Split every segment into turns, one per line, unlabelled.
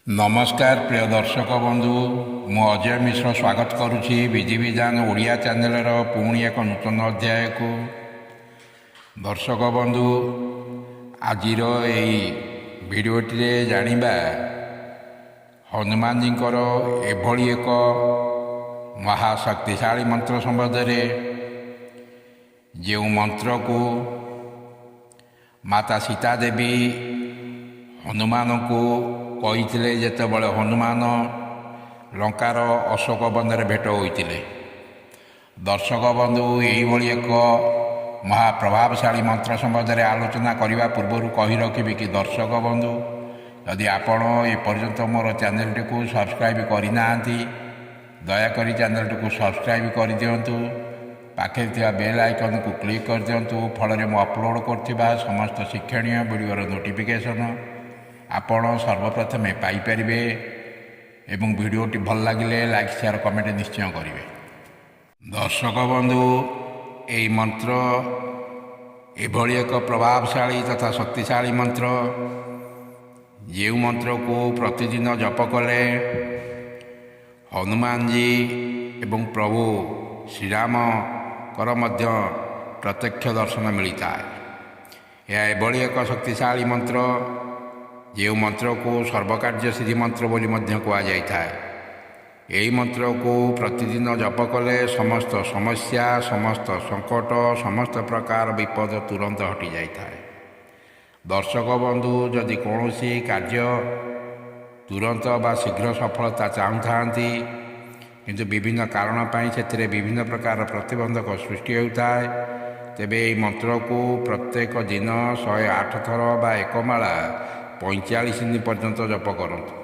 नमस्कार प्रिय दर्शक बंधु मु अजय मिश्र स्वागत करुच्ची विधिविधान ओडिया चैनल पुणी एक नूतन अध्याय को। दर्शक बंधु आज भिडियोटी जानिबा हनुमान जी एभली एक महाशक्तिशाली मंत्र संबंध जो मंत्र को माता सीता देवी हनुमान को कही जेतेबले हनुमान लंकार अशोक बंधर भेट होते। दर्शक बंधु यही एक महाप्रभावशाली मंत्र संबंध में आलोचना करने पूर्व कही रखी कि दर्शक बंधु यदि आपण एपर्यंत मोर चैनल टी को सब्सक्राइब करना दयाकोरी चैनल टी को सब्सक्राइब कर दिंतु पाखे बेल आइकन को क्लिक कर दिंतु फल मु अपलोड कर समस्त शिक्षणीय वीडियोर नोटिफिकेशन आपण सर्वप्रथम पाइपर एवं भिडियोटी भल लगे लाइक शेयर कमेंट निश्चय करेंगे। दर्शक बंधु यही मंत्र एभली एक प्रभावशाली तथा शक्तिशाली मंत्र जो मंत्र को प्रतिदिन जप कले हनुमान जी एवं प्रभु श्रीराम कर मध्य प्रत्यक्ष दर्शन मिलता है। यह एभली एक शक्तिशाली मंत्र जो मंत्र को सर्वकार्य सिद्धि मंत्र बोली कह जाए। यही मंत्र को प्रतिदिन जप कले समस्त समस्या समस्त संकट समस्त प्रकार विपद तुरंत हटि जाए। दर्शक बंधु जदि कौन कार्य तुरंत बा शीघ्र सफलता चाहूँ किंतु विभिन्न कारण से विभिन्न प्रकार प्रतिबंधक सृष्टि होता है तेबे यही मंत्र को प्रत्येक दिन 108 थर बा एक माला 45 दिन पर्यंत जप करंतु।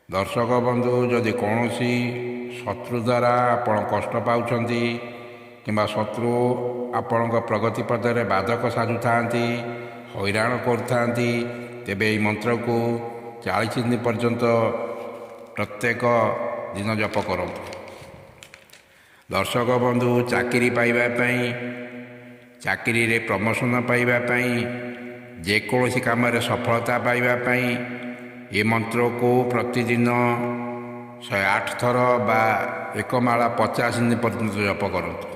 दर्शक बंधु जदि कौन शत्रु द्वारा आपण कष्ट पाउछंती किंबा शत्रु आपण प्रगति पदरे बाधक साजु थांती हैरान करथांती तेबे यही मंत्र को 40 दिन पर्यंत प्रत्येक दिन जप करंतु। दर्शक बंधु चाकरी पाइबा पई चाकरी रे प्रमोशन पाइबा पई जेकोसी काम सफलता पाइबापी ये मंत्र को प्रतिदिन 108 थर बा एक माला 50 दिन पर्यंत जप करंतु।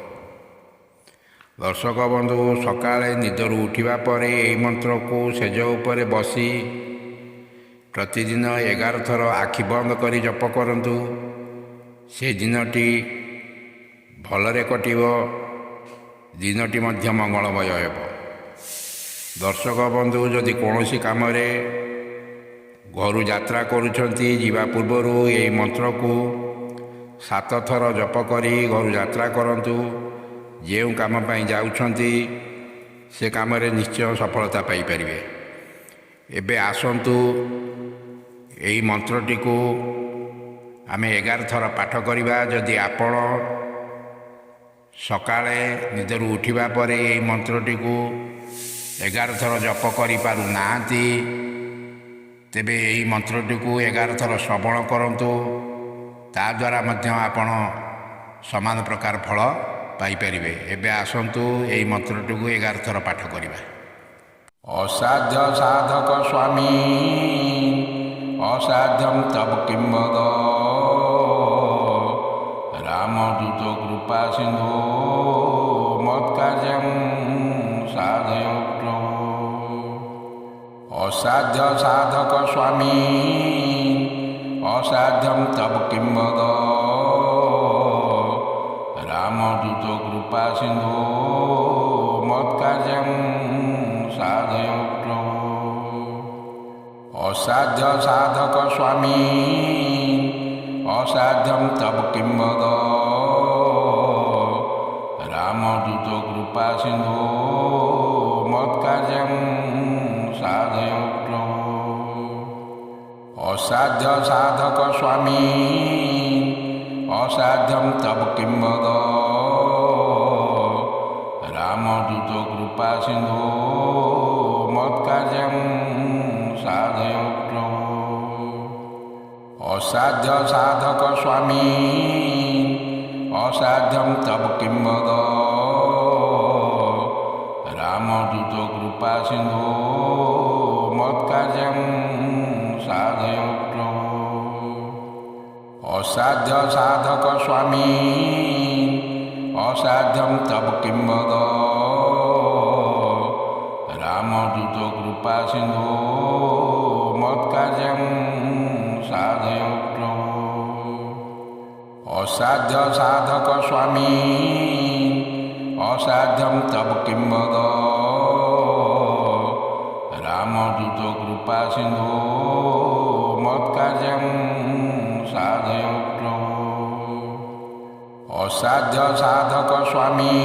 दर्शक बंधु सकाळे निदर उठिबा परे यही मंत्र को सेज उपरे बसी प्रतिदिन 11 थर आखि बंद करी जप करंतु। से दिनटी भलरे कटिबो दिनटी मध्य मंगलमय हेबो। दर्शक बंधु जदि कौन काम घर यात्रा करुछंती जीवा पूर्वर यही मंत्र को 7 थर जप करी घर यात्रा करंतु। जो काम जाउछंती से काम निश्चय सफलता पाई परिबे। एबे आसंतु यही मंत्रटी को आमे 11 थर पाठ करिबा। जदि आपण सकाळे निदर उठिबा परे यही मंत्रटी को 11 थर जप करि पारु नांती तेबे यही मंत्रटी को 11 थर श्रवण करंतु। ता द्वारा मध्य आपण समान प्रकार फल पाई परिबे। एबे आसंतु यही मंत्रटी को 11 थर पाठ करिबा। असाध्य साधक स्वामी असाध्यम तब किं वद रामदूत कृपा सिंधु मत्कार्यं साधय। असाध्य साधक स्वामी असाध्यम तब किं वद रामदूत कृपा सिंधु मत्कार्यं साधय। असाध्य साधक स्वामी असाध्यम तब किं वद रामदूत कृपा सिंधु मत्कार्यं साधय। असाध्य साधक स्वामी असाध्यम तब किं वद रामदूत कृपा सिंधु मत्कार्यं साधय। असाध्य साधक स्वामी असाध्यम तब किं वद रामदूत कृपा सिंधु मत्कार्यं साधय प्रभो असाध्य साधक स्वामी असाध्यं तव किं वद रामदूत कृपा सिन्धो मत्कार्यं साधय प्रभो असाध्य साधक स्वामी असाध्यं तव किं वद रामदूत कृपा सिन्धो मत्कार्यं साधय प्रभो असाध्य साधक स्वामी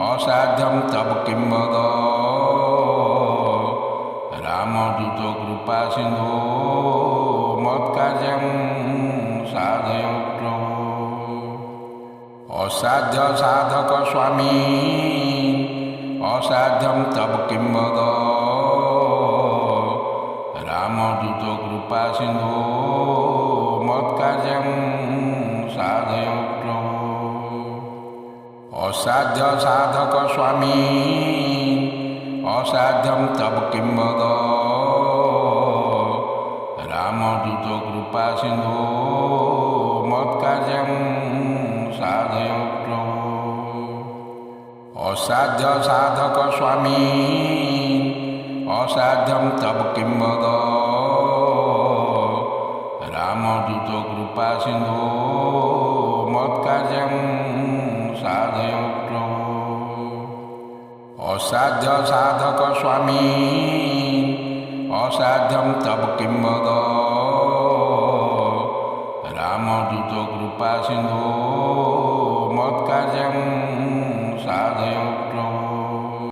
असाध्यं तव किं वद रामदूत कृपा सिन्धो मत्कार्यं साधय प्रभो असाध्य साधक स्वामी असाध्यं तव किं वद रामदूत कृपा सिन्धो मत्कार्यं साधय प्रभो असाध्य साधक स्वामी असाध्यं तव किं वद रामदूत कृपा सिन्धो मत्कार्यं साधय प्रभो असाध्य साधक स्वामी असाध्यं तव किं वद रामदूत कृपा सिन्धो मत्कार्यं साधय प्रभो असाध्य साधक स्वामी असाध्यं तव किं वद रामदूत कृपा सिन्धो मत्कार्यं साधय